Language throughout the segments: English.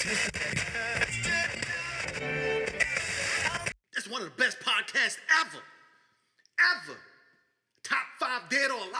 It's one of the best podcasts ever. Ever. Top 5 dead or alive.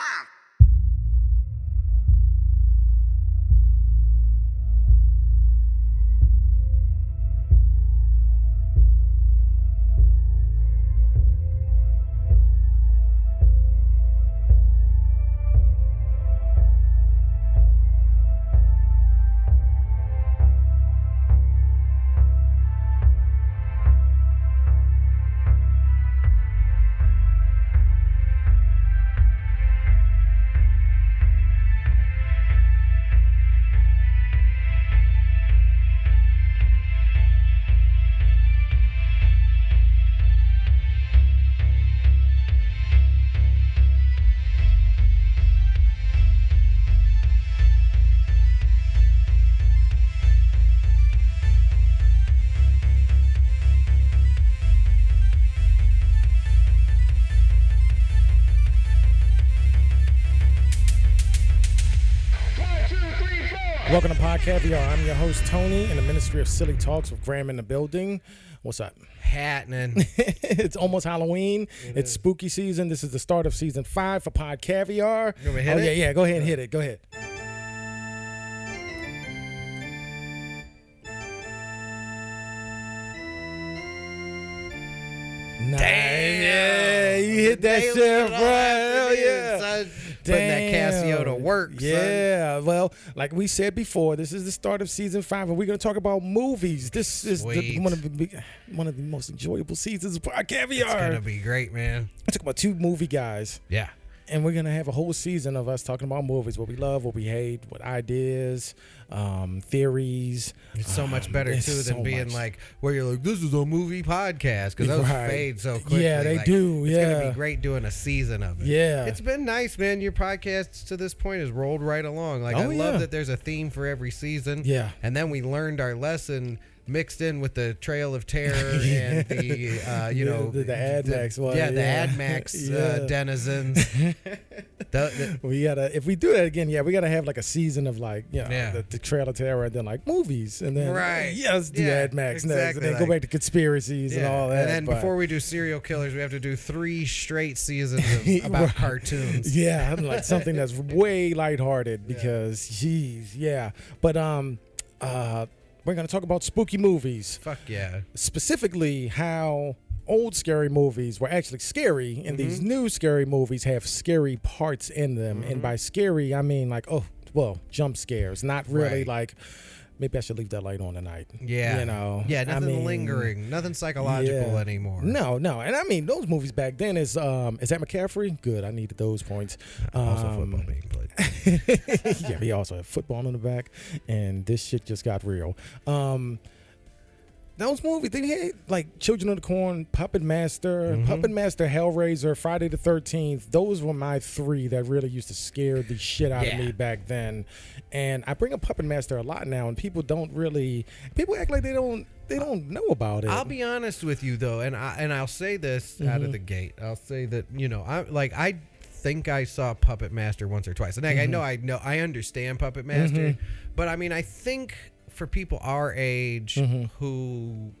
Welcome to Caviar. I'm your host, Tony, in the Ministry of Silly Talks with Graham in the building. What's up? Happening. It's almost Halloween. It's spooky season. This is the start of season 5 for Caviar. You want me to hit it? Yeah. Go ahead and hit it. Go ahead. Nice. Yeah, you hit that shit, bro. Hell yeah. Son. Putting that Casio to work, yeah, son. Well, like we said before, this is the start of season 5, and we're going to talk about movies. This is one of the most enjoyable seasons of Caviar. It's going to be great, man. I talk about 2 movie guys. Yeah. And we're going to have a whole season of us talking about movies, what we love, what we hate, what ideas, theories. It's so much better, too, than being like, where you're like, this is a movie podcast, because those fade so quickly. Yeah, they do. It's going to be great doing a season of it. Yeah. It's been nice, man. Your podcast to this point has rolled right along. Like, I love that there's a theme for every season. Yeah. And then we learned our lesson mixed in with the Trail of Terror and the, the Ad Max one. Yeah, the Ad Max denizens. We gotta, if we do that again, we gotta have like a season of like, the Trail of Terror, and then like movies, and then let's do Ad Max next, and then go back to conspiracies and all that. And then before we do serial killers, we have to do 3 straight seasons about cartoons. Yeah, like something that's way lighthearted because, But we're going to talk about spooky movies. Fuck yeah. Specifically, how old scary movies were actually scary, and these new scary movies have scary parts in them. And by scary, I mean like, jump scares. Not really like, maybe I should leave that light on tonight. Yeah. Nothing lingering. Nothing psychological anymore. No. And I mean, those movies back then is that McCaffrey? Good. I needed those points. Also football being played. Yeah, he also had football in the back, and this shit just got real. Those movies, they had like Children of the Corn, Puppet Master, Hellraiser, Friday the 13th. Those were my 3 that really used to scare the shit out of me back then. And I bring up Puppet Master a lot now, and people act like they don't know about it. I'll be honest with you though, and I'll say this out of the gate. I'll say that I think I saw Puppet Master once or twice, and I understand Puppet Master, but I mean I think for people our age who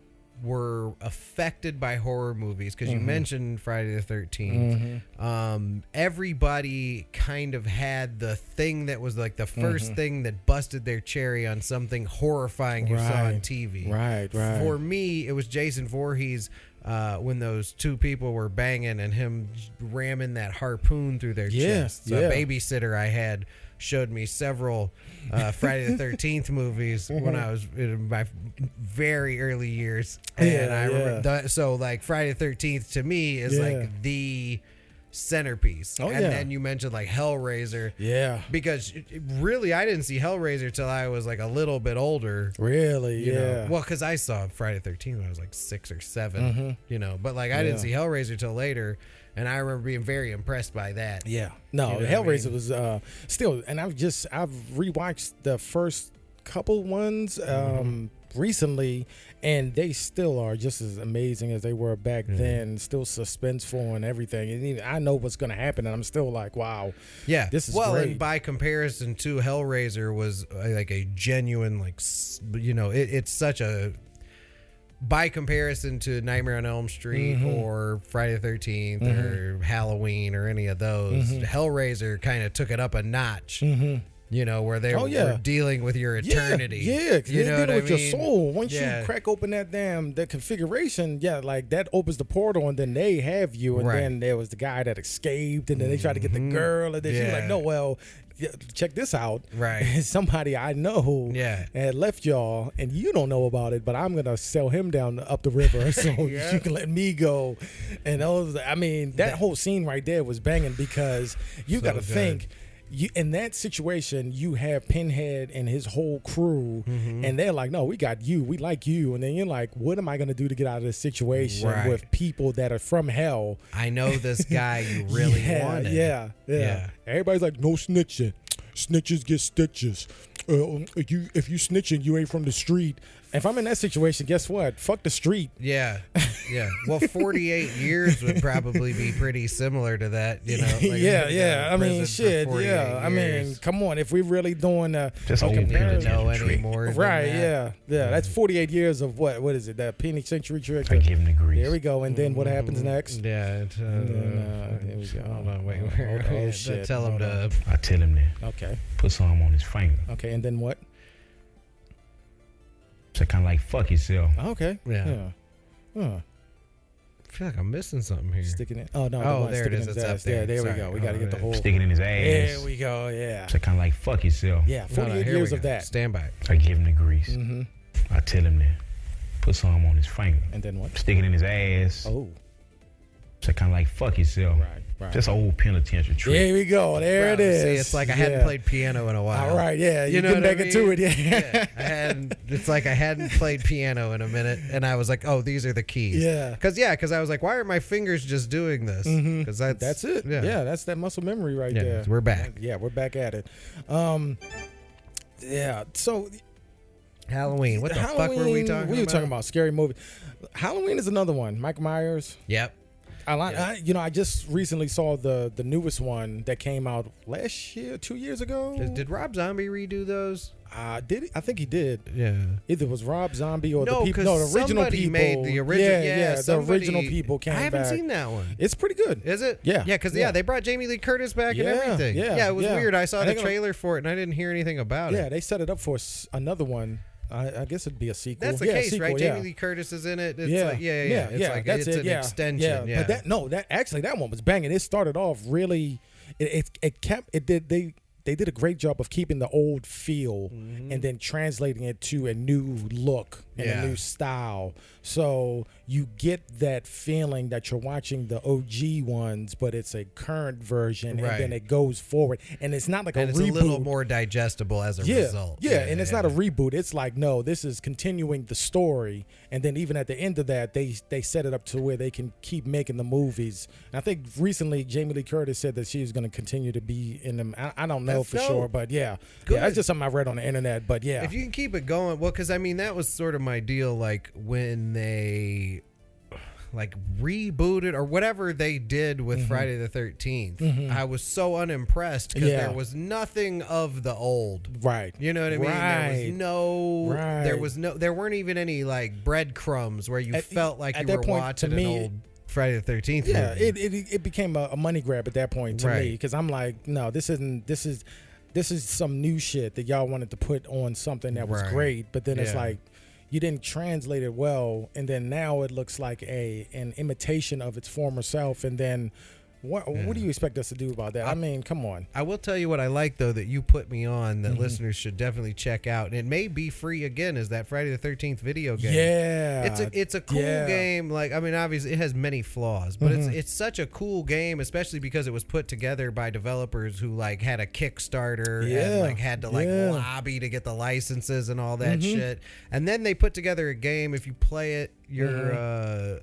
were affected by horror movies, because you mentioned Friday the 13th, everybody kind of had the thing that was like the first thing that busted their cherry on something horrifying you saw on TV. Right. For me, it was Jason Voorhees. When those 2 people were banging and him ramming that harpoon through their chests. A babysitter I had showed me several Friday the 13th movies when I was in my very early years. And I remember so like Friday the 13th to me is like the centerpiece. Then you mentioned like Hellraiser. Yeah. Because really I didn't see Hellraiser till I was like a little bit older. Really? You know? Well, because I saw Friday the 13th when I was like 6 or 7, but like I didn't see Hellraiser till later. And I remember being very impressed by that. Yeah. No, Hellraiser was still, and I've rewatched the first couple ones recently, and they still are just as amazing as they were back then. Still suspenseful and everything. And even I know what's going to happen, and I'm still like, wow, Yeah. this is well, great. and by comparison to Hellraiser was like a genuine, like, it's such a, by comparison to Nightmare on Elm Street or Friday the 13th or Halloween or any of those, Hellraiser kind of took it up a notch. Where they were dealing with your eternity. Yeah, you know dealing what with I your mean? soul. Once you crack open that configuration, like that opens the portal, and then they have you. And then there was the guy that escaped, and then they tried to get the girl, and then she's like, no, well, check this out. Right. Somebody I know had left y'all, and you don't know about it, but I'm going to sell him down up the river so you can let me go. And that whole scene right there was banging because you got to think, in that situation, you have Pinhead and his whole crew, and they're like, no, we got you. We like you. And then you're like, what am I going to do to get out of this situation with people that are from hell? I know this guy you really wanted. Yeah. Everybody's like, no snitching. Snitches get stitches. If you snitching, you ain't from the street. If I'm in that situation, guess what? Fuck the street. Yeah. Well, 48 years would probably be pretty similar to that, Like I mean, shit. Yeah. I mean, come on. If we're really doing just don't need to know anymore. Right. Yeah. That's 48 years of what? What is it? That penitentiary trick. I give him the grease. There we go. And then what happens next? Yeah. Here we go. Hold on. Wait. Shit. Tell him to. I tell him that. Okay. Put some on his finger. Okay. And then what? So kind of like fuck yourself. Okay. Yeah. Huh. I feel like I'm missing something here. Sticking it. Oh no. Oh, there it is. It's up there. Yeah, there we Sorry. go. We got to get the whole. Sticking in his ass. There we go. Yeah. So kind of like fuck yourself. Yeah. 48 here years we of go. that. Stand by. I give him the grease. I tell him that. Put some on his finger. And then what? Stick it in his ass. Oh. So kind of like fuck yourself. Right. That's an old penitentiary trick. There we go. There it is. See, it's like I hadn't played piano in a while. All right. Yeah. You know can what I back into mean? it. Yeah. I hadn't. It's like I hadn't played piano in a minute, and I was like, "Oh, these are the keys." Yeah. Because I was like, "Why are my fingers just doing this?" Because That's it. Yeah. That's that muscle memory right there. We're back. Yeah. We're back at it. Yeah. So Halloween. What the Halloween, fuck were we talking about? We were talking about scary movie. Halloween is another one. Michael Myers. Yep. I just recently saw the newest one that came out last year, 2 years ago. Did Rob Zombie redo those? Did he? I think he did. Yeah. Either it was Rob Zombie or No, the people. No, the original somebody people. made the original. Yeah, somebody- the original people came back. I haven't seen that one. It's pretty good. Is it? Yeah. Yeah, because Yeah. they brought Jamie Lee Curtis back and Yeah, everything. yeah, it was yeah. weird. I saw I the think trailer for it and I didn't hear anything about Yeah, it. they set it up for another one. I guess it'd be a sequel. That's the Yeah, case, sequel, right? yeah. Jamie Lee Curtis is in it. It's Yeah, like, yeah. It's like that's it's it. an Yeah. extension. Yeah. But that one was banging. It started off really. They did a great job of keeping the old feel and then translating it to a new look and a new style. So you get that feeling that you're watching the OG ones, but it's a current version, Right. and then it goes forward. And it's not like and a it's reboot. a little more digestible as a result. Yeah, and it's not a reboot. It's like, no, this is continuing the story. And then even at the end of that, they set it up to where they can keep making the movies. And I think recently Jamie Lee Curtis said that she was going to continue to be in them. I don't know for sure, but yeah. Good. Yeah, that's just something I read on the internet, but yeah. If you can keep it going, well, because I mean that was sort of my deal. Like when they like rebooted or whatever they did with Friday the 13th, I was so unimpressed because there was nothing of the old. Right. You know what I mean? There weren't even any like breadcrumbs where you felt like you were watching an old Friday the 13th Yeah, movie. it became a money grab at that point to me, because I'm like, no, this is some new shit that y'all wanted to put on something that was great, but then it's like you didn't translate it well, and then now it looks like an imitation of its former self, and then what do you expect us to do about that? I mean, come on. I will tell you what I like though that you put me on that listeners should definitely check out, and it may be free again, is that Friday the 13th video game. Yeah, it's a cool game. Like, I mean, obviously it has many flaws, but it's such a cool game, especially because it was put together by developers who like had a Kickstarter and like had to like lobby to get the licenses and all that shit, and then they put together a game. If you play it, you're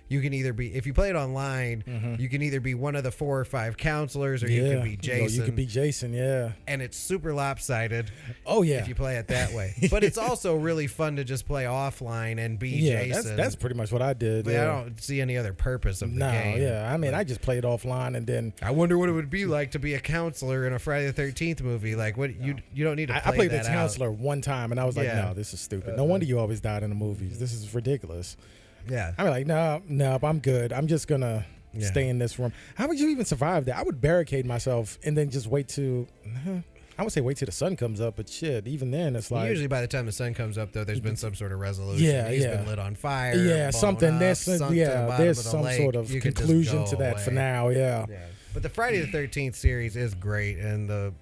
you can either be, if you play it online, you can either be one of the 4 or 5 counselors, or you can be Jason. You could be Jason, yeah. And it's super lopsided. Oh yeah. If you play it that way. But it's also really fun to just play offline and be Jason. That's pretty much what I did. But I don't see any other purpose of the game. Yeah. I mean, I just played offline, and then I wonder what it would be like to be a counselor in a Friday the 13th movie. Like, what you don't need to play I played that the counselor one time, and I was like, no, this is stupid. No wonder you always died in the movies. This is ridiculous. Yeah. I'm like, no, I'm good. I'm just gonna stay in this room. How would you even survive that? I would barricade myself and then just wait till I would say wait till the sun comes up, but shit, even then it's like usually by the time the sun comes up, though, there's been some sort of resolution. He's been lit on fire. Yeah, something. There's some lake. sort of conclusion to that for now. Yeah. But the Friday the 13th series is great, and the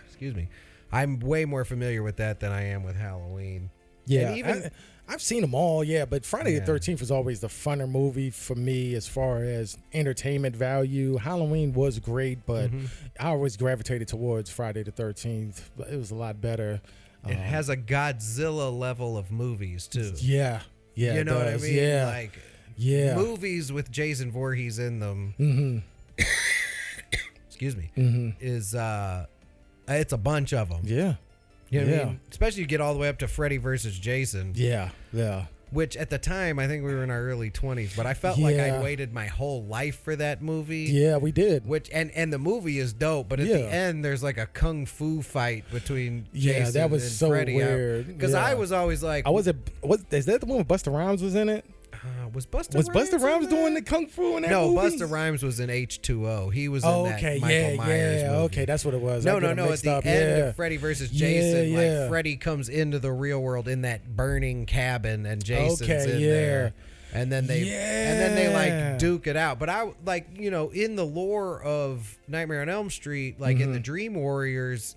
excuse me, I'm way more familiar with that than I am with Halloween. Yeah, and even I've seen them all, but Friday the 13th was always the funner movie for me as far as entertainment value. Halloween was great, but I always gravitated towards Friday the 13th. It was a lot better. It has a Godzilla level of movies, too. Yeah, you know what I mean? Yeah. Like, movies with Jason Voorhees in them, excuse me, is, it's a bunch of them. Yeah. You know what I mean? Especially you get all the way up to Freddy versus Jason. Yeah. Which at the time, I think we were in our early 20s, but I felt like I waited my whole life for that movie. Yeah, we did. Which and the movie is dope, but at the end there's like a kung fu fight between Jason that was and so Freddy. weird. Because I was always like, is that the one with Busta Rhymes was in it? Was Busta Rhymes doing the kung fu in that movie? No, Busta Rhymes was in H2O. He was in that Michael Myers movie. Okay, that's what it was. No. At the end of Freddy versus Jason, like Freddy comes into the real world in that burning cabin, and Jason's in there. And then they like duke it out. But I like, in the lore of Nightmare on Elm Street, like in the Dream Warriors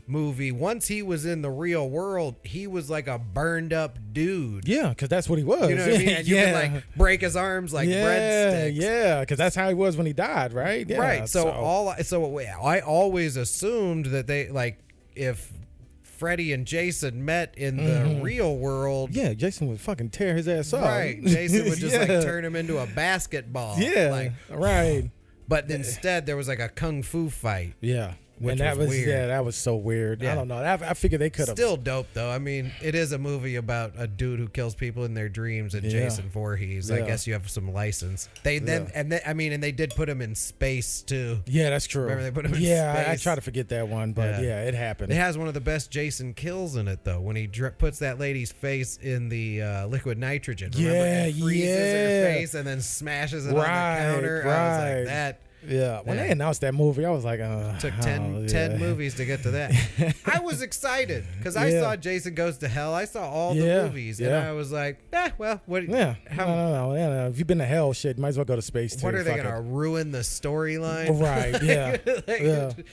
movie, once he was in the real world, he was like a burned up dude. Yeah, because that's what he was. You know what I mean? And you could like break his arms like breadsticks. Yeah, because that's how he was when he died, right? Yeah, right. So I always assumed that they like if Freddy and Jason met in the real world. Yeah, Jason would fucking tear his ass up. Right. Jason would just like turn him into a basketball. Yeah. Right. But instead there was like a kung fu fight. Yeah. Which was weird. Yeah, that was so weird. Yeah. I don't know. I figured they could have. Still dope though. I mean, it is a movie about a dude who kills people in their dreams, and Jason Voorhees. I guess you have some license. They did put him in space too. Yeah, that's true. Remember they put him in space? Yeah, I try to forget that one, but it happened. It has one of the best Jason kills in it though, when he puts that lady's face in the liquid nitrogen. Remember? And freezes her face and then smashes it on the counter. I was like that. Yeah, when they announced that movie, I was like, took 10 movies to get to that. I was excited because I saw Jason Goes to Hell. I saw all the movies, and I was like, what? Yeah, no. If you've been to hell, shit, might as well go to space too. What are they gonna ruin the storyline? Right? Yeah,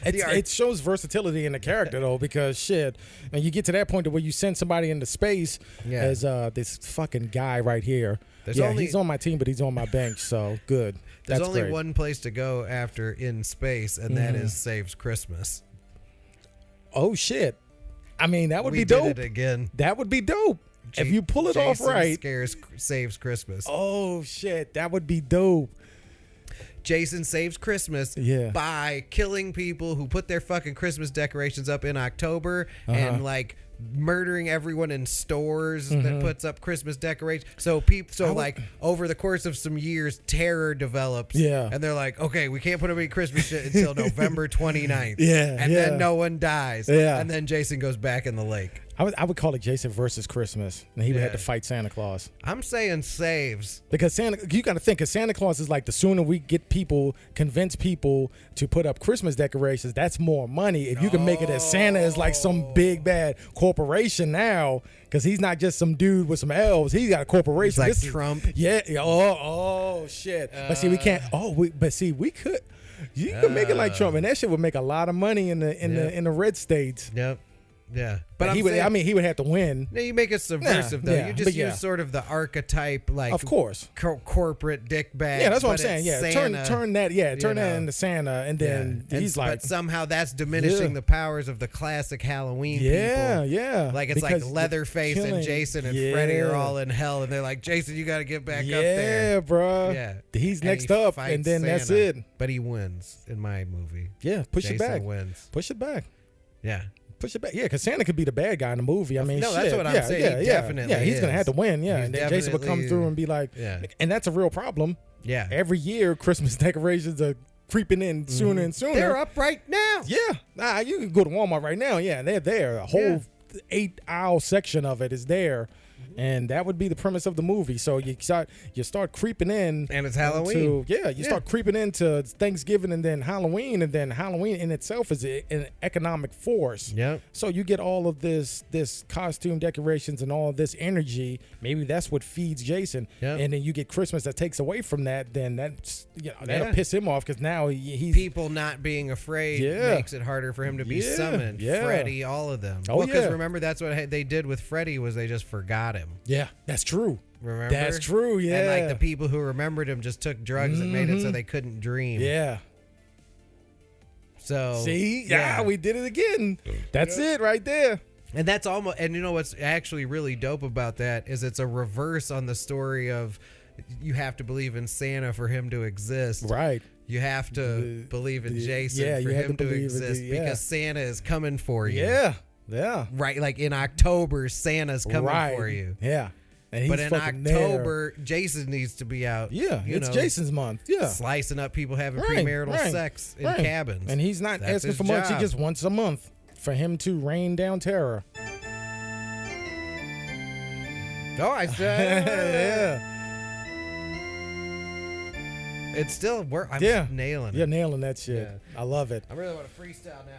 It shows versatility in the character though, because shit, and you get to that point where you send somebody into space as this fucking guy right here. He's on my team, but he's on my bench, so good. There's That's only great. one place to go after in space, and that is Saves Christmas. Oh shit! I mean, that would be dope. We did it again. That would be dope if you pull it off right. Saves Christmas. Oh shit! That would be dope. Jason saves Christmas by killing people who put their fucking Christmas decorations up in October and like murdering everyone in stores that puts up Christmas decorations. So over the course of some years, terror develops. Yeah. And they're like, okay, we can't put up any Christmas shit until November 29th. And then no one dies. Yeah. And then Jason goes back in the lake. I would call it Jason versus Christmas, and he would have to fight Santa Claus. I'm saying saves. Because you got to think, because Santa Claus is like, the sooner we convince people to put up Christmas decorations, that's more money. If you can make it as Santa is like some big bad corporation now, because he's not just some dude with some elves. He's got a corporation. He's like Trump. Yeah. Oh shit. But see, we can't. We could. You could make it like Trump, and that shit would make a lot of money in the red states. Yep. Yeah, But he would. I mean, he would have to win. No, you make it subversive though. Yeah, You just but use sort of the archetype, like Of course. corporate dickbag. Yeah, that's what I'm but saying. it's Yeah, Santa, turn that. Yeah, turn you that know. into Santa, and then he's like, but somehow that's diminishing Yeah. the powers of the classic Halloween yeah, people. yeah. Like it's Because like Leatherface killing- and Jason and yeah. Freddy are all in hell, and they're like, Jason, you got to get back up Yeah, there. bro. Yeah, He's And next he up, fights and then that's Santa. it. But he wins in my movie. Yeah, push Jason it back. wins. Push it back. Yeah. Push it back. Yeah, because Santa could be the bad guy in the movie. I mean, No, shit. that's what I'm yeah, saying. Yeah, He yeah, definitely yeah. He's gonna have to is. win. Yeah, He's and then Jason would come definitely- through and be like, Yeah. and that's a real problem. Yeah. Every year, Christmas decorations are creeping in sooner and sooner. They're up right now. Yeah, you can go to Walmart right now. Yeah, they're there. A whole 8-aisle section of it is there, and that would be the premise of the movie. So you start creeping in, And it's Halloween. You start creeping into Thanksgiving and then Halloween in itself is an economic force. Yep. So you get all of this costume decorations and all of this energy. Maybe that's what feeds Jason. Yep. And then you get Christmas that takes away from that. Then that'll Yeah. piss him off because now he's People not being afraid Yeah. makes it harder for him to be Yeah, summoned. yeah. Freddy, all of them. Oh, Because yeah. remember, that's what they did with Freddy was they just forgot him. Yeah, that's true. Remember? That's true. Yeah. And like the people who remembered him just took drugs and made it so they couldn't dream. Yeah. So See? Yeah, we did it again. That's it right there. And that's almost, and you know what's actually really dope about that is it's a reverse on the story of you have to believe in Santa for him to exist. Right. You have to believe in Jason yeah, for you have him to to believe in exist yeah. because Santa is coming for you. Yeah. Yeah. Right, like in October, Santa's coming right. for you. Yeah. And he's But in fucking October, Jason needs to be out. there. Yeah, you it's know, Jason's month. Yeah. slicing up people having Right, premarital right, sex in right. cabins. And he's not That's asking his for much. He job. just wants a month for him to rain down terror. Oh, I said. yeah. It's still work. I'm Yeah. nailing it. You're nailing that shit. Yeah. I love it. I really want to freestyle now.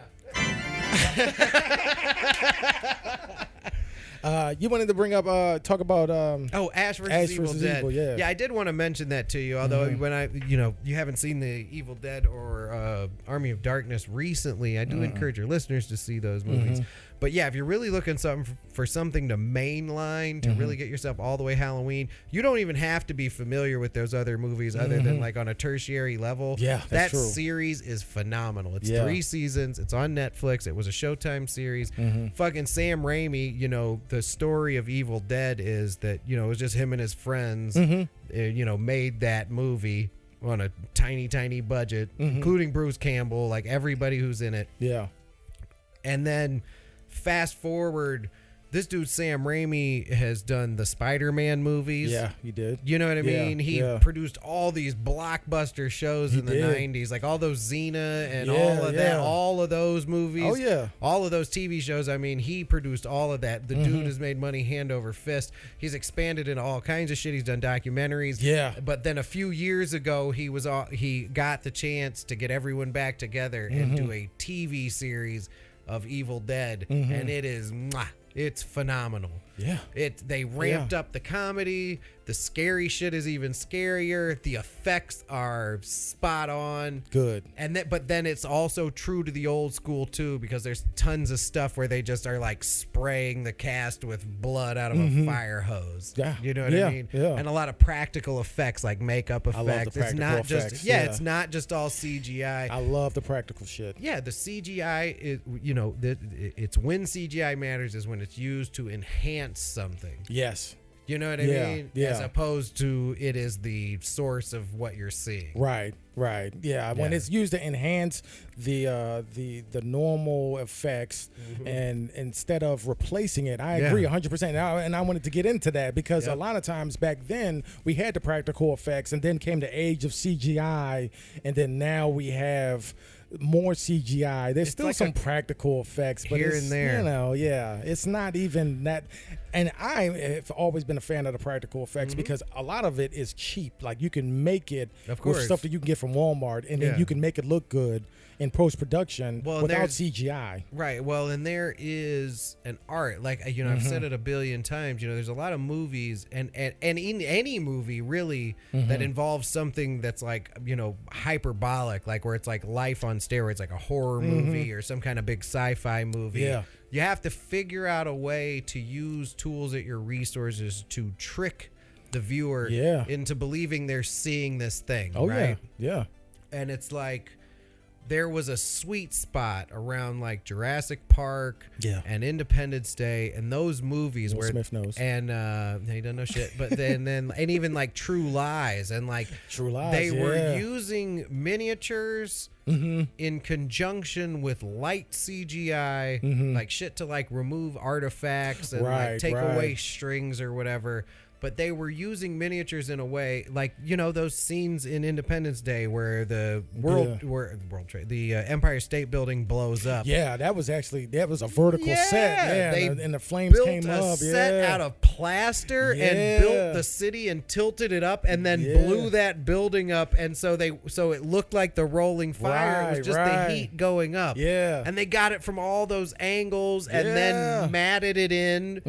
You wanted to bring up, talk about, Oh, Ash versus Ash Evil versus Dead. Evil, yeah. Yeah, I did want to mention that to you. Although when you haven't seen the Evil Dead or Army of Darkness recently, I do encourage your listeners to see those movies. But yeah, if you're really looking for something to mainline to really get yourself all the way Halloween, you don't even have to be familiar with those other movies other than like on a tertiary level. Yeah, that that's true. series is phenomenal. It's Yeah. 3 seasons. It's on Netflix. It was a Showtime series. Fucking Sam Raimi, the story of Evil Dead is that, it was just him and his friends, made that movie on a tiny, tiny budget, including Bruce Campbell, like everybody who's in it. yeah. And then fast forward, this dude Sam Raimi has done the Spider-Man movies. Yeah, he did. You know what I Yeah, mean? He yeah. produced all these blockbuster shows in the did. 90s, like all those Xena and Yeah, all of that, yeah. all of those movies. Oh, yeah. All of those TV shows. I mean, he produced all of that. The dude has made money hand over fist. He's expanded into all kinds of shit. He's done documentaries. Yeah. But then a few years ago, he got the chance to get everyone back together and do a TV series of Evil Dead, and it is it's phenomenal. Yeah. They ramped up the comedy. The scary shit is even scarier. The effects are spot on. Good. But then it's also true to the old school too, because there's tons of stuff where they just are like spraying the cast with blood out of a fire hose. Yeah. You know what Yeah, I mean? yeah. And a lot of practical effects, like makeup effects. love the It's practical not effects, just yeah. it's not just all CGI. I love the practical shit. Yeah, the CGI is, it's when CGI matters is when it's used to enhance something. Yes. You know what I Yeah, mean? yeah. As opposed to it is the source of what you're seeing. Right. Yeah. When Yeah. it's used to enhance the normal effects and instead of replacing it, I agree 100%. And I wanted to get into that because a lot of times back then we had the practical effects and then came the age of CGI and then now we have more CGI. There's still like some practical effects, but here it's, and there. it's not even that. And I have always been a fan of the practical effects because a lot of it is cheap. Like you can make it Of with course. stuff that you can get from Walmart, and then Yeah. you can make it look good in post production Well, without there's- CGI. Right. Well, and there is an art. Like, I've said it a billion times. There's a lot of movies and in any movie really that involves something that's like, hyperbolic, like where it's like life on steroids, like a horror movie or some kind of big sci-fi movie. Yeah. You have to figure out a way to use tools at your resources to trick the viewer into believing they're seeing this thing. Oh, right? yeah. And it's like there was a sweet spot around like Jurassic Park and Independence Day and those movies where Smith knows. And he doesn't know shit. But then and even like True Lies and like True Lies. They were using miniatures in conjunction with light CGI, like shit to like remove artifacts and like take away strings or whatever. But they were using miniatures in a way like, you know, those scenes in Independence Day where the Empire State Building blows up. Yeah, that was a vertical set. Yeah, and the flames built came a up. set out of plaster and built the city and tilted it up and then blew that building up, and so it looked like the rolling fire. It was just the heat going up. Yeah, and they got it from all those angles and then matted it in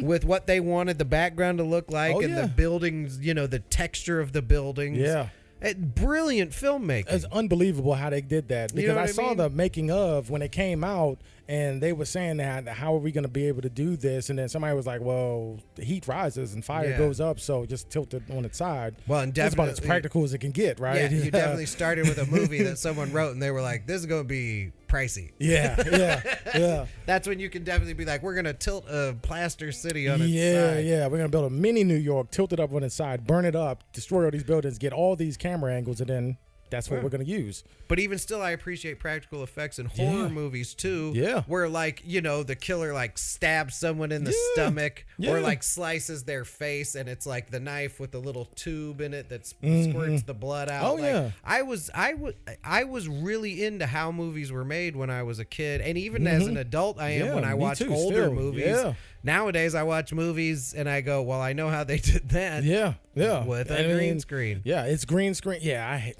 with what they wanted the background to look like. And the buildings, you know, the texture of the buildings. Yeah. Brilliant filmmaking. It's unbelievable how they did that. Because You know what I saw mean? the making of when it came out, and they were saying that how are we going to be able to do this? And then somebody was like, well, the heat rises and fire goes up, so just tilt it on its side. Well, and that's about as practical as it can get, right? Yeah, you definitely started with a movie that someone wrote, and they were like, this is going to be pricey. Yeah. That's when you can definitely be like, we're going to tilt a plaster city on its side. Yeah. We're going to build a mini New York, tilt it up on its side, burn it up, destroy all these buildings, get all these camera angles, and then that's what we're going to use. But even still, I appreciate practical effects in horror movies too. Yeah. Where like, you know, the killer like stabs someone in the stomach or like slices their face, and it's like the knife with the little tube in it that squirts the blood out. Oh, like, yeah. I was really into how movies were made when I was a kid, and even as an adult I am when I watch older movies. Yeah. Nowadays I watch movies and I go, well, I know how they did that. Yeah. With a green screen. Yeah, it's green screen. Yeah,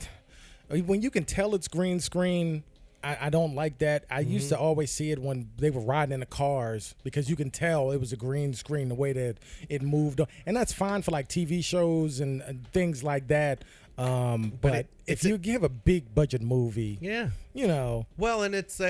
when you can tell it's green screen, I don't like that. I used to always see it when they were riding in the cars because you can tell it was a green screen the way that it moved. And that's fine for like TV shows and things like that. But if you give a big budget movie, you know. Well, and it's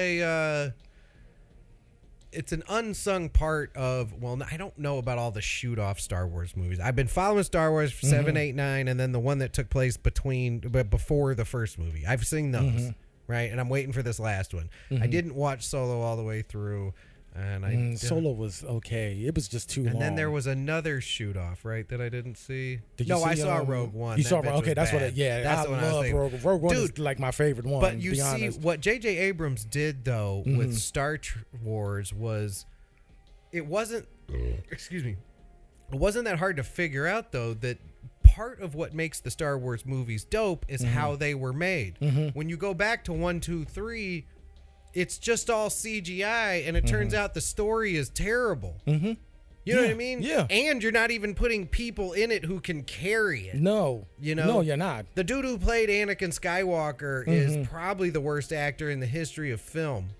an unsung part of, well, I don't know about all the shoot-off Star Wars movies. I've been following Star Wars for 7, 8, 9, and then the one that took place before the first movie. I've seen those, right? And I'm waiting for this last one. I didn't watch Solo all the way through. And Solo was okay. It was just too long. And then there was another shoot-off, right, that I didn't see. I saw Rogue One. You saw okay, that's what. That's the one I love Rogue One. Is like my favorite one. But you see, what J.J. Abrams did though with Star Wars was, it wasn't. Excuse me. It wasn't that hard to figure out though that part of what makes the Star Wars movies dope is how they were made. When you go back to 1, 2, 3. It's just all CGI, and it turns out the story is terrible. You know what I mean? Yeah. And you're not even putting people in it who can carry it. No. You know? No, you're not. The dude who played Anakin Skywalker is probably the worst actor in the history of film.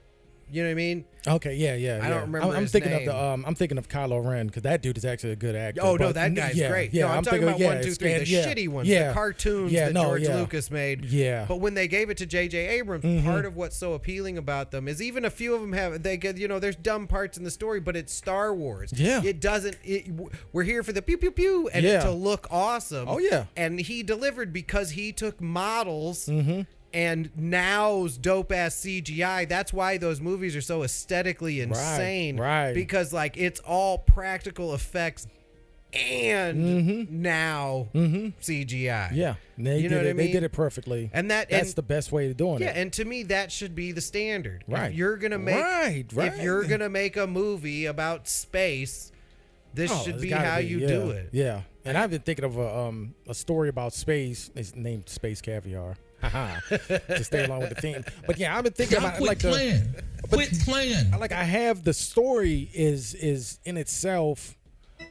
You know what I mean? Okay, yeah. I don't remember I'm his thinking name. of the I'm thinking of Kylo Ren because that dude is actually a good actor. Oh no, that guy's great. Yeah, no, I'm talking about 1, 2, 3, the shitty ones, the cartoons that George Lucas made. Yeah. But when they gave it to J.J. Abrams, part of what's so appealing about them is even a few of them there's dumb parts in the story, but it's Star Wars. Yeah. It doesn't. We're here for the pew pew pew and it to look awesome. Oh yeah. And he delivered because he took models. And now's dope ass CGI. That's why those movies are so aesthetically insane. Right. Because like it's all practical effects and now CGI. Yeah. They did it perfectly. And that's the best way of doing it. Yeah, and to me that should be the standard. Right. If you're gonna make if you're gonna make a movie about space, this should be how you do it. Yeah. And I've been thinking of a story about space. It's named Space Caviar. To stay along with the theme. But yeah, I've been thinking about quit playing. Like I have the story is in itself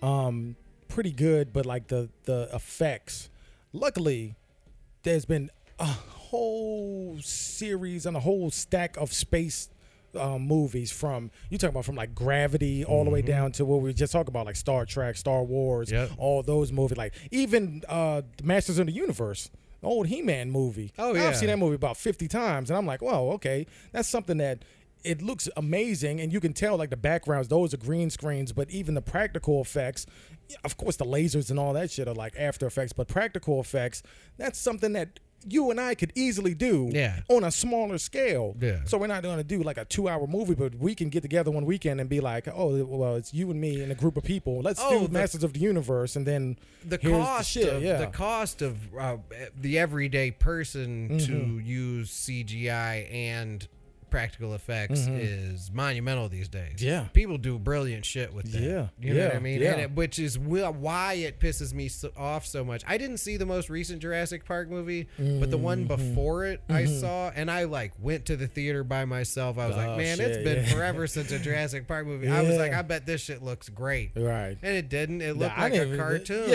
pretty good, but like the effects. Luckily, there's been a whole series and a whole stack of space movies from like Gravity all the way down to what we just talked about, like Star Trek, Star Wars, all those movies, like even Masters of the Universe. Old He-Man movie. Oh, yeah. I've seen that movie about 50 times, and I'm like, well, okay, that's something that it looks amazing, and you can tell like the backgrounds, those are green screens, but even the practical effects, of course the lasers and all that shit are like After Effects, but practical effects, that's something that you and I could easily do on a smaller scale. Yeah. So we're not going to do like a 2-hour movie, but we can get together one weekend and be like, oh, well, it's you and me and a group of people. Let's do Masters of the Universe, and then the here's cost the shit. the cost of the everyday person to use CGI and practical effects is monumental these days. Yeah. People do brilliant shit with that. Yeah. You know what I mean? Yeah. And which is why it pisses me off so much. I didn't see the most recent Jurassic Park movie, but the one before it I saw, and I like went to the theater by myself. I was like, man, it's been forever since a Jurassic Park movie. I was like, I bet this shit looks great. Right. And it didn't. It looked like a cartoon.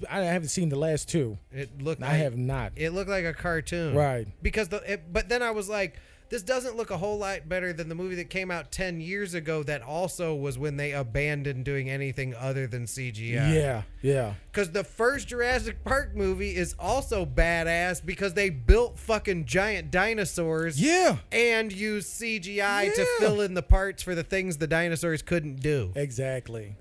I haven't seen the last two. It looked. I have not. It looked like a cartoon, right? Because but then I was like, this doesn't look a whole lot better than the movie that came out 10 years ago. That also was when they abandoned doing anything other than CGI. Yeah. Because the first Jurassic Park movie is also badass because they built fucking giant dinosaurs. Yeah. And used CGI to fill in the parts for the things the dinosaurs couldn't do. Exactly.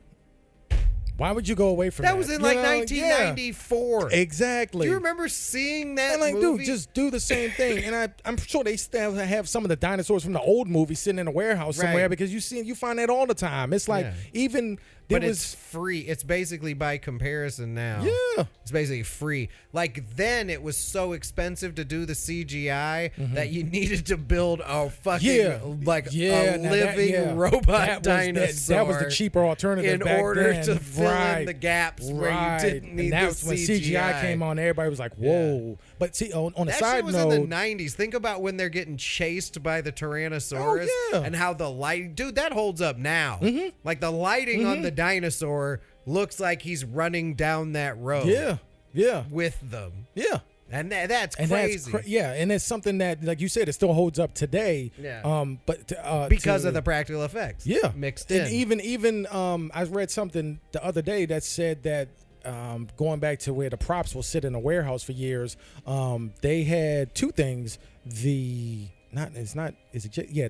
Why would you go away from that? That was in like 1994. Yeah. Exactly. Do you remember seeing that like, movie? Dude, just do the same thing. And I'm sure they still have some of the dinosaurs from the old movie sitting in a warehouse somewhere because you find that all the time. It's like even but it's free. It's basically by comparison now. Yeah. It's basically free. Like then it was so expensive to do the CGI that you needed to build a fucking a living robot dinosaur. That was the cheaper alternative in back order then. to fill in the gaps where you didn't need and the CGI. When CGI came on, everybody was like, whoa. Yeah. But see, on a side note, that shit was in the 90s. Think about when they're getting chased by the Tyrannosaurus and how the light, dude, that holds up now. Like the lighting on the dinosaur looks like he's running down that road. Yeah. With them. Yeah. And that's crazy. And it's something that, like you said, it still holds up today. Yeah. But because of the practical effects. Yeah. Mixed in. And even I read something the other day that said that going back to where the props will sit in a warehouse for years, they had two things. The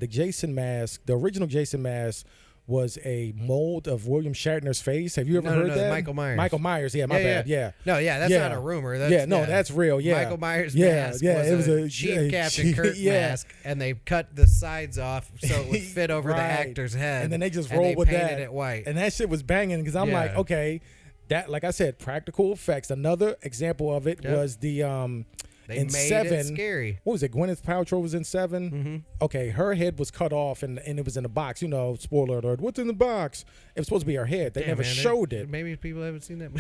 Jason mask, the original Jason mask was a mold of William Shatner's face. Have you ever heard that? Michael Myers. Michael Myers, my bad. Yeah. No, that's not a rumor. That's real. Yeah. Michael Myers mask it was a Chief Captain Kirk mask, and they cut the sides off so it would fit over the actor's head. And then they just rolled with that. Painted it white. And that shit was banging because I'm like, okay, that, like I said, practical effects. Another example of it was the they in made 7, it scary. What was it? Gwyneth Paltrow was in 7. Okay, her head was cut off and it was in a box. You know, spoiler alert. What's in the box? It was supposed to be her head. They never showed it. Maybe people haven't seen that.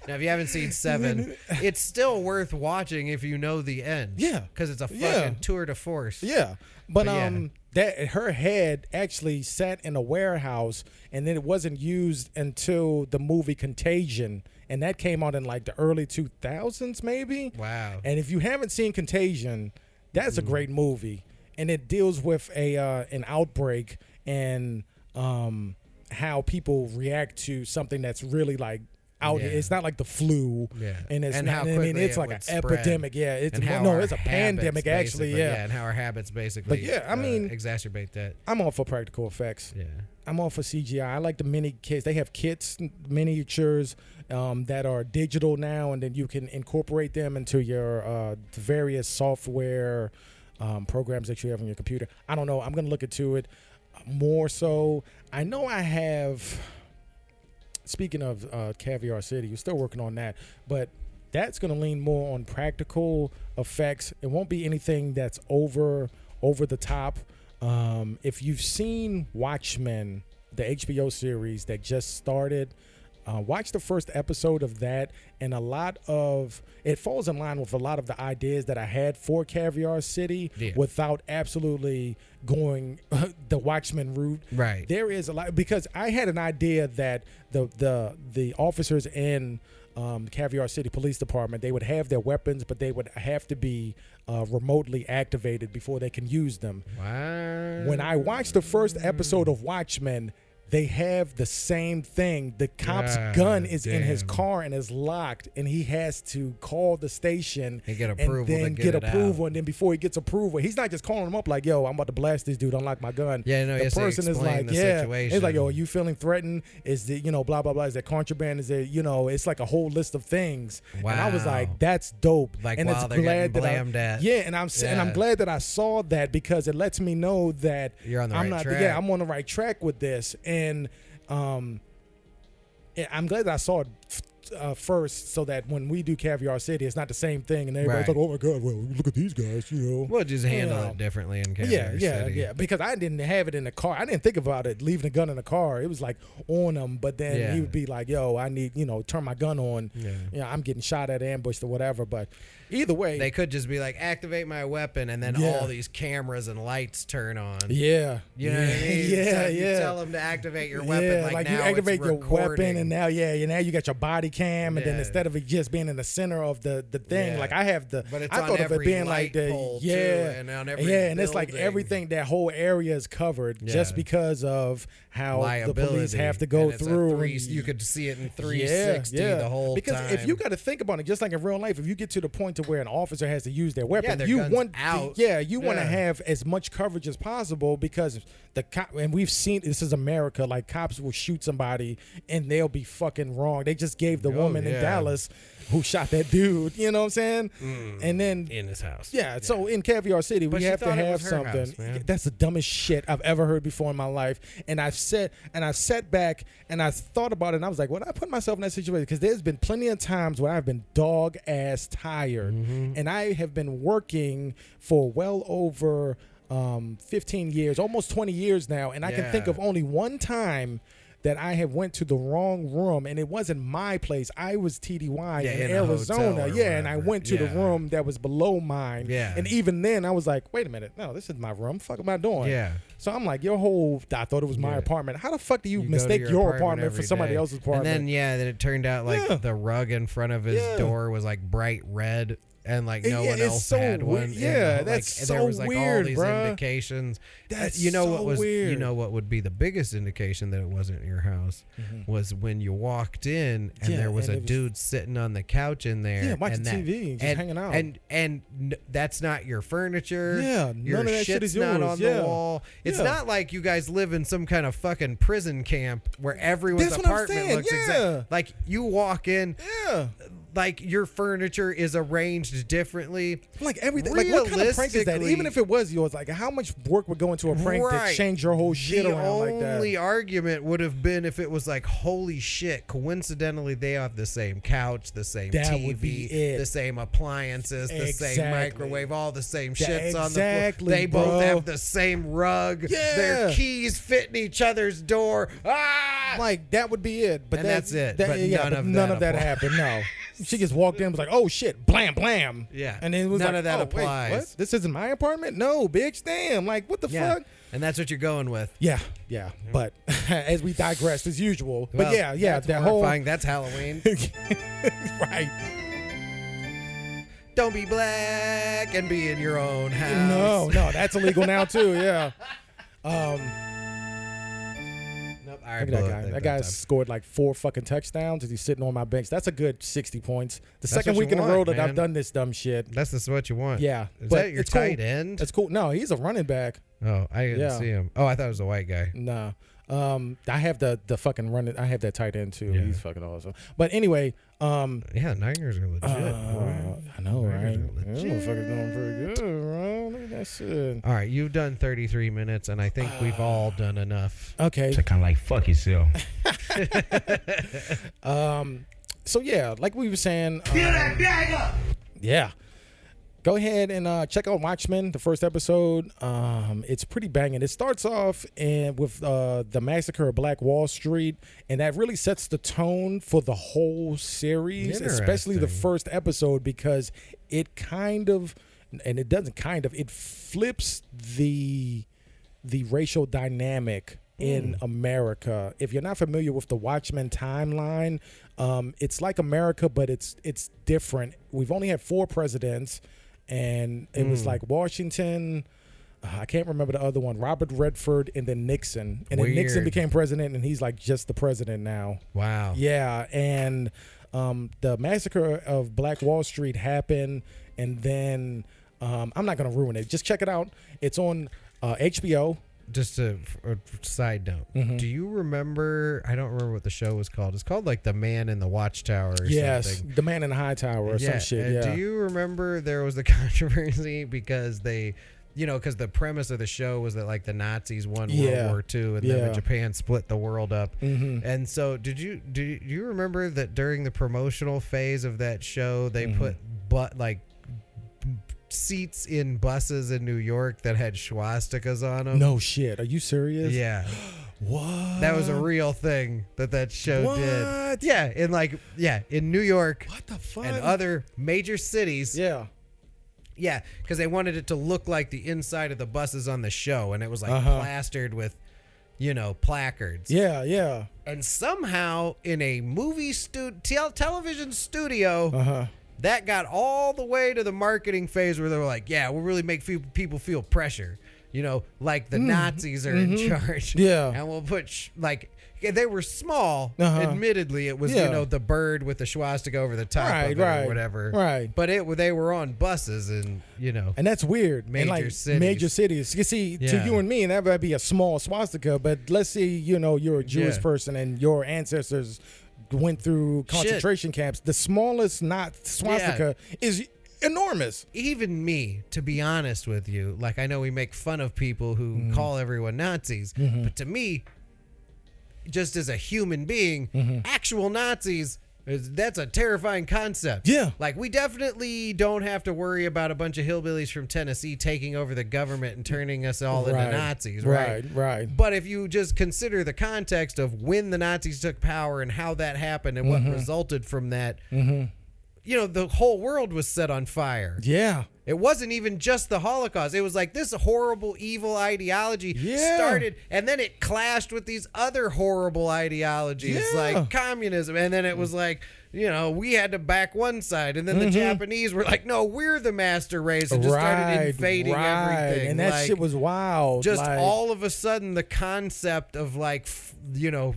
Now, if you haven't seen 7, it's still worth watching if you know the end. Yeah, because it's a fucking tour de force. Yeah, but that her head actually sat in a warehouse, and then it wasn't used until the movie Contagion. And that came out in like the early 2000s, maybe. Wow. And if you haven't seen Contagion, that's a great movie. And it deals with an outbreak and how people react to something that's really like out. Yeah. It's not like the flu. Yeah. And it's and not, how I mean, it's like an epidemic. Yeah. It's it's a pandemic actually. Yeah. And how our habits basically exacerbate that. I'm all for practical effects. Yeah. I'm all for CGI. I like the mini kits. They have kits, miniatures that are digital now, and then you can incorporate them into your various software programs that you have on your computer. I don't know. I'm going to look into it more so. I know I have, speaking of Caviar City, you're still working on that, but that's going to lean more on practical effects. It won't be anything that's over the top. If you've seen Watchmen, the HBO series that just started, watch the first episode of that, and it falls in line with a lot of the ideas that I had for Caviar City without absolutely going the Watchmen route. Right. There is a lot, because I had an idea that the officers in Caviar City Police Department, they would have their weapons, but they would have to be remotely activated before they can use them. Wow. When I watched the first episode of Watchmen, they have the same thing. The cop's gun is in his damn. car and is locked, and he has to call the station And get approval to then get it approval. out. And then before he gets approval, he's not just calling him up like, "Yo, I'm about to blast this dude. Unlock my gun." Yeah, no, he the has to person is explain like, the "Yeah." situation. It's like, "Yo, are you feeling threatened? Is it blah blah blah? Is there contraband? Is it It's like a whole list of things." And I was Wow. like, "That's dope." Like, and wow, it's they're getting glad that blamed at. yeah, and I'm Yeah. glad that I saw that because it lets me know that You're on the I'm right not track. yeah, I'm on the right track with this. And yeah, I'm glad that I saw it first, so that when we do Caviar City, it's not the same thing, and everybody's Right. like, "Oh my god, well, look at these guys," We'll just handle Yeah. it differently in Yeah, Caviar yeah, City. yeah. Because I didn't have it in the car. I didn't think about it leaving the gun in the car. It was like on him, but then Yeah. he would be like, "Yo, I need turn my gun on." Yeah. I'm getting shot at, ambushed, or whatever. But either way, They could just be like, activate my weapon, and then Yeah. all these cameras and lights turn on. yeah, You know what I mean? Yeah, So yeah. You tell them to activate your weapon. Yeah, like you now activate it's your recording. weapon, and now you got your body cam, and then Yeah. instead of it just being in the center of the thing, Yeah. like I have But it's I on thought of it every being light like the pole, too, yeah, and on every and it's like building. everything, that whole area is covered just Yeah. because of how Liability. the police have to go And it's a through. you could see it in 360 the whole because time. if you got to think about it, just like in real life, if you get to the point to where an officer has to use their weapon, their you gun's want out. you want to Yeah. have as much coverage as possible, because the cop, and we've seen this is America, like cops will shoot somebody and they'll be fucking wrong. They just gave the woman in yeah. Dallas who shot that dude, you know what I'm saying? And then in his house. yeah, so in Caviar City, But we she have to thought it have was her something. house, man. That's the dumbest shit I've ever heard before in my life. And I've sat back and I thought about it, and I was like, "Would I put myself in that situation?" Because there's been plenty of times where I've been dog ass tired, and I have been working for well over 15 years, almost 20 years now, and I can think Yeah. of only one time that I have went to the wrong room, and it wasn't my place. I was TDY Yeah, in in a hotel Arizona, or and I whatever. went to the Yeah. room that was below mine. Yeah. And even then, I was like, "Wait a minute, no, this is my room. Fuck am I doing?" Yeah. So I'm like, I thought it was my Yeah. apartment. How the fuck do you, You go to mistake your apartment for every somebody day. else's apartment? And then it turned out like Yeah. the rug in front of his Yeah. door was like bright red, and like no Yeah, one it's else so had weird. one. Yeah, and, that's like, so there was like all weird, these bruh. indications. That's you know so what was weird. you know what would be the biggest indication that it wasn't your house was when you walked in and Yeah, there was and a it was- dude sitting on the couch in there. Yeah, watching and that- TV, just hanging out. And that's not your furniture. Yeah, your none of that shit shit's is not yours. on Yeah. the wall. It's Yeah. not like you guys live in some kind of fucking prison camp where everyone's That's what I'm apartment saying, looks yeah. exact. Like you walk in, yeah. like your furniture is arranged differently. Like everything. Like what kind of prank is that? Realistically- Even if it was yours, like how much work would go into a prank to Right. change your whole shit The around like that? only argument would have been if it was like, holy shit, coincidentally they have the same couch, the same That TV, would be it. the same appliances, the same Exactly. microwave, all the same shits on the floor. Exactly, They both bro. have the same rug. Yeah. Their keys fit in each other's door. Ah! Like that would be it, but And that's it. But yeah, none of that happened. No, she just walked in and was like, "Oh shit, blam, blam." Yeah. and then it was None like, of that "Oh, wait, applies." what? This isn't my apartment. No, bitch, damn. Like what the Yeah. fuck? And that's what you're going with. Yeah. But as we digressed as usual. But Well, yeah, that's that whole horrifying. That's Halloween. right. Don't be black and be in your own house. No, that's illegal now too. Yeah. Nope, I Look blew at that it guy. that That guy time. scored like 4 fucking touchdowns as he's sitting on my bench. That's a good 60 points. The That's second what week you in a want, row that I've man. done this dumb shit. That's just what you want. Yeah, Is but that your it's cool. tight end? That's cool. No, he's a running back. Oh, I didn't Yeah. see him. Oh, I thought it was a white guy. Nah. I have the fucking running. I have that tight end too. Yeah. He's fucking awesome. But anyway, Yeah, Niners are legit. boy. I know, right? Niners are This motherfucker's doing pretty good, bro. Look at that shit. All right, you've done 33 minutes, and I think we've all done enough. Okay. So kind of like fuck yourself. So yeah, like we were saying. Yeah. Go ahead and check out Watchmen, the first episode. It's pretty banging. It starts off with the massacre of Black Wall Street, and that really sets the tone for the whole series, especially the Interesting. first episode, because it kind of, and it doesn't kind of, it flips the racial dynamic in America. If you're not familiar with the Watchmen timeline, it's like America, but it's different. We've only had 4 presidents. And it was like Washington, I can't remember the other one. Robert Redford and then Nixon, and then Nixon Weird. became president, and he's like just the president now. Wow. Yeah, and the massacre of Black Wall Street happened, and then I'm not gonna ruin it. Just check it out. It's on HBO. Just a side note. Do you remember? I don't remember what the show was called. It's called like The Man in the Watchtower or Yes, something. The Man in the High Tower or some shit. and Yeah. Do you remember there was the controversy because they, because the premise of the show was that like the Nazis won World War II and then Japan split the world up. And so do you remember that during the promotional phase of that show they put seats in buses in New York that had swastikas on them? No shit. Are you serious? Yeah. What? That was a real thing that show did. What? Yeah, in New York What the fuck? and other major cities. Yeah. Yeah, because they wanted it to look like the inside of the buses on the show, and it was like plastered with, placards. Yeah, yeah. And somehow in a movie television studio, that got all the way to the marketing phase where they were like, yeah, we'll really make people feel pressure. Like the Nazis are in charge. Yeah. And we'll put they were small. Admittedly, it was the bird with the swastika over the top of it or whatever. Right. But they were on buses and and that's weird. Major and like cities. Major cities. You see, to Yeah. you and me, that might be a small swastika. But let's say you're a Jewish person and your ancestors went through concentration camps. The smallest swastika is enormous. even me, to be honest with you, like I know we make fun of people who call everyone Nazis, but to me, just as a human being, actual Nazis, that's a terrifying concept. Yeah. Like we definitely don't have to worry about a bunch of hillbillies from Tennessee taking over the government and turning us all into Nazis, right? Right. But if you just consider the context of when the Nazis took power and how that happened and what resulted from that, the whole world was set on fire. Yeah. It wasn't even just the Holocaust. It was like this horrible, evil ideology started, and then it clashed with these other horrible ideologies like communism. And then it was like, we had to back one side. And then the Japanese were like, no, we're the master race, and just started invading everything. And that shit was wild. Just all of a sudden, the concept of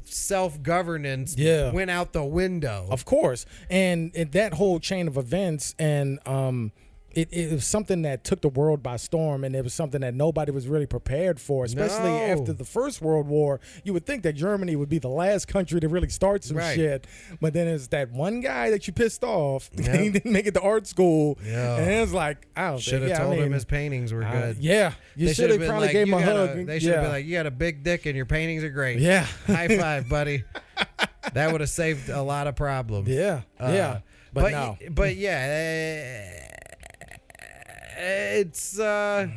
self-governance went out the window. Of course. And that whole chain of events and it was something that took the world by storm, and it was something that nobody was really prepared for, especially after the First World War. You would think that Germany would be the last country to really start some shit, but then it's that one guy that you pissed off. He didn't make it to art school, and it's like, I don't should have told him his paintings were good. You should have probably gave him a hug. They should have been like, you got a big dick and your paintings are great. Yeah. High five, buddy. That would have saved a lot of problems. Yeah. But no. It's I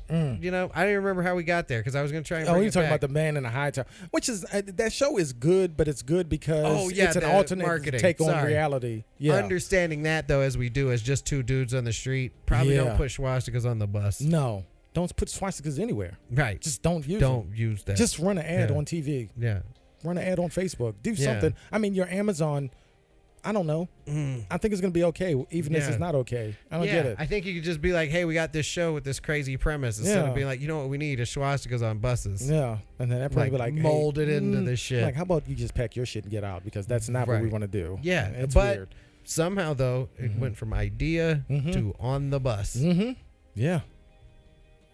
don't remember how we got there because I was going to try and bring you're it talking back. about The Man in the High Tower, which is that show is good, but it's good because it's an alternate marketing. take on reality. Yeah. Understanding that though, as we do as just two dudes on the street, probably don't put swastikas on the bus. No, don't put swastikas anywhere. Right. Just don't use them. Don't use that. Just run an ad on TV. Yeah. Run an ad on Facebook. Do something. I mean, your Amazon. I don't know. I think it's going to be okay, even if it's not okay. I don't get it. I think you could just be like, hey, we got this show with this crazy premise. Instead of being like, you know what we need is swastikas on buses. Yeah. And then that probably be like, mold it into this shit. Like, how about you just pack your shit and get out? Because that's not what we want to do. Yeah. It's but weird. Somehow, though, it went from idea to on the bus. Yeah.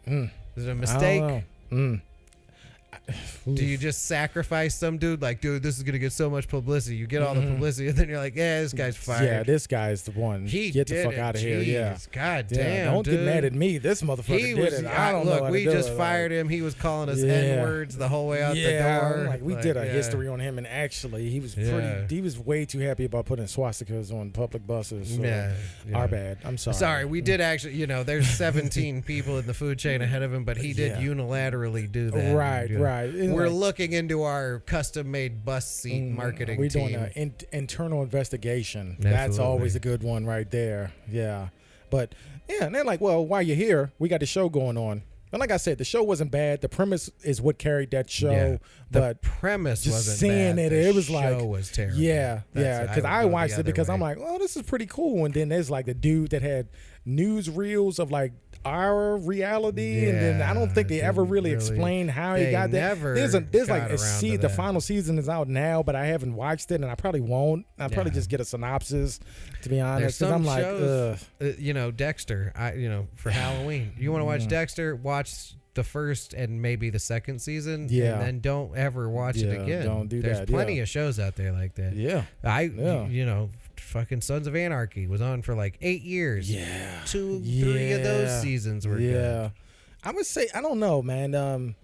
Is it a mistake? I don't know. Do you just sacrifice some dude? Like, dude, this is going to get so much publicity. You get all the publicity, and then you're like, yeah, this guy's fired. Yeah, this guy's the one. Get the fuck out of here. Yeah. God damn, don't dude. get mad at me. This motherfucker did it. I don't know how to we do just it. fired him. He was calling us N-words the whole way out the door. Like, we did a history on him, and actually, he was he was way too happy about putting swastikas on public buses. So our bad. I'm sorry. Sorry, we did actually, there's 17 people in the food chain ahead of him, but he did unilaterally do that. Right. We're looking into our custom-made bus seat marketing We're team. doing an internal investigation. That's always a good one right there. Yeah. But, and they're like, well, while you're here, we got the show going on. And like I said, the show wasn't bad. The premise is what carried that show. Yeah. But the premise just wasn't seeing bad. it was show like, was terrible. Yeah. Because I watched it because I'm like, oh, this is pretty cool. And then there's like the dude that had newsreels of like our reality, and then I don't think they ever really explain how he got there. There's like the final season is out now, but I haven't watched it, and I probably won't. I'll probably just get a synopsis, to be honest, because I'm like, shows, Dexter. For Halloween, you want to watch Dexter? Watch the first and maybe the second season, and then don't ever watch it again. Don't do There's that. plenty of shows out there like that. Fucking Sons of Anarchy was on for like 8 years. 3 of those seasons were good. I would say, I don't know, man.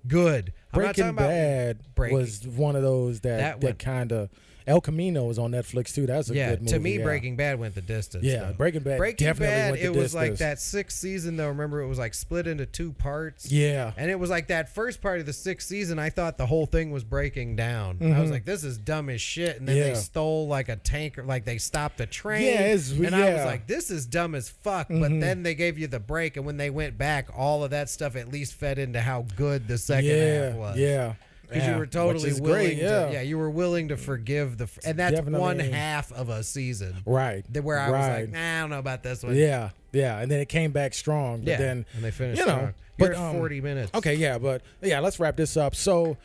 Good. Breaking Bad was one of those that kind of. El Camino was on Netflix too. That's a good movie. To me, Breaking Bad went the distance. Yeah, though. Breaking Bad. It was like that 6th season though. Remember, it was like split into 2 parts. Yeah, and it was like that first part of the 6th season. I thought the whole thing was breaking down. I was like, this is dumb as shit. And then they stole like a tanker, like they stopped a train. I was like, this is dumb as fuck. But then they gave you the break, and when they went back, all of that stuff at least fed into how good the second half was. Yeah. Because you were totally willing you were willing to forgive and that's one half of a season. Right. Where I was like, nah, I don't know about this one. Yeah. And then it came back strong. But then and they finished strong. You're at 40 minutes. Okay, let's wrap this up. So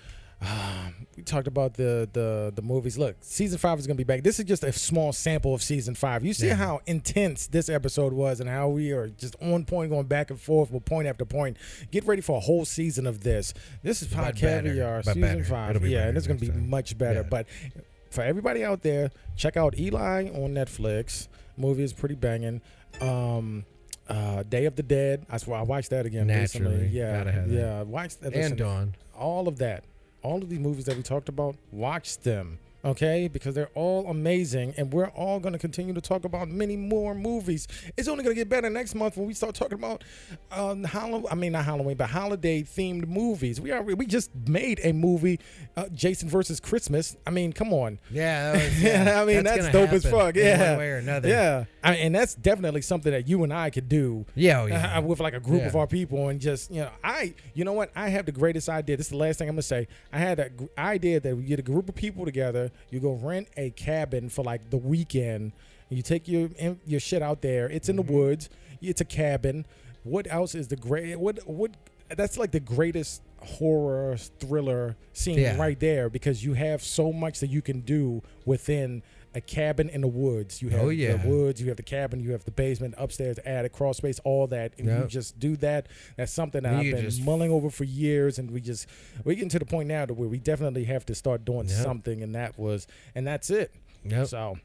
we talked about the movies. Look, season 5 is going to be back. This is just a small sample of season 5. You see how intense this episode was and how we are just on point, going back and forth with point after point. Get ready for a whole season of this. This is Pod Caviar, season 5. Yeah, and it's going to be much better. Yeah. But for everybody out there, check out Eli on Netflix. Movie is pretty banging. Day of the Dead. I swear I watched that again recently. Yeah, gotta have that. Yeah, watched that. And Dawn. All of that. All of these movies that we talked about, watch them, okay? Because they're all amazing, and we're all going to continue to talk about many more movies. It's only going to get better next month when we start talking about holiday-themed movies. We just made a movie, Jason versus Christmas. I mean, come on. Yeah, that's dope as fuck. Yeah, one way or another. Yeah, and that's definitely something that you and I could do. Yeah, with like a group of our people, and just you know what? I have the greatest idea. This is the last thing I'm gonna say. I had an idea that we get a group of people together. You go rent a cabin for like the weekend. You take your shit out there. It's in the woods. It's a cabin. What else is the great? What? That's like the greatest horror thriller scene right there, because you have so much that you can do within a cabin in the woods. You have the woods, you have the cabin, you have the basement, upstairs, attic, crawl space, all that, and you just do that. That's something that I've been mulling over for years, and we're getting to the point now to where we definitely have to start doing something, and that's it. So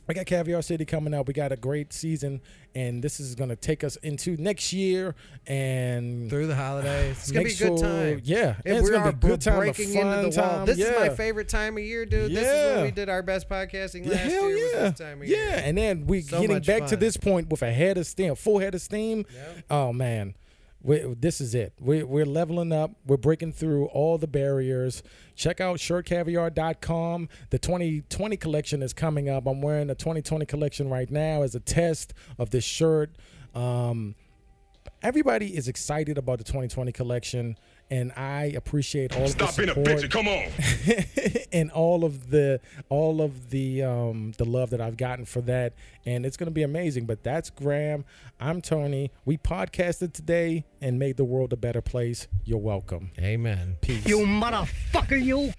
we got Caviar City coming out. We got a great season, and this is going to take us into next year and through the holidays. It's going to be a good time. Yeah, it's going to be a good time. Breaking into the wall. This is my favorite time of year, dude. This is when we did our best podcasting last year. Was this time of year. Yeah, and then we're getting back to this point with a full head of steam. Yep. Oh man. This is it. We're leveling up. We're breaking through all the barriers. Check out shirtcaviar.com. The 2020 collection is coming up. I'm wearing the 2020 collection right now as a test of this shirt. Everybody is excited about the 2020 collection, and I appreciate all of the support. Stop being a bitch. Come on. And all of the love that I've gotten for that, and it's gonna be amazing. But that's Graham. I'm Tony. We podcasted today and made the world a better place. You're welcome. Amen. Peace. You motherfucker, you.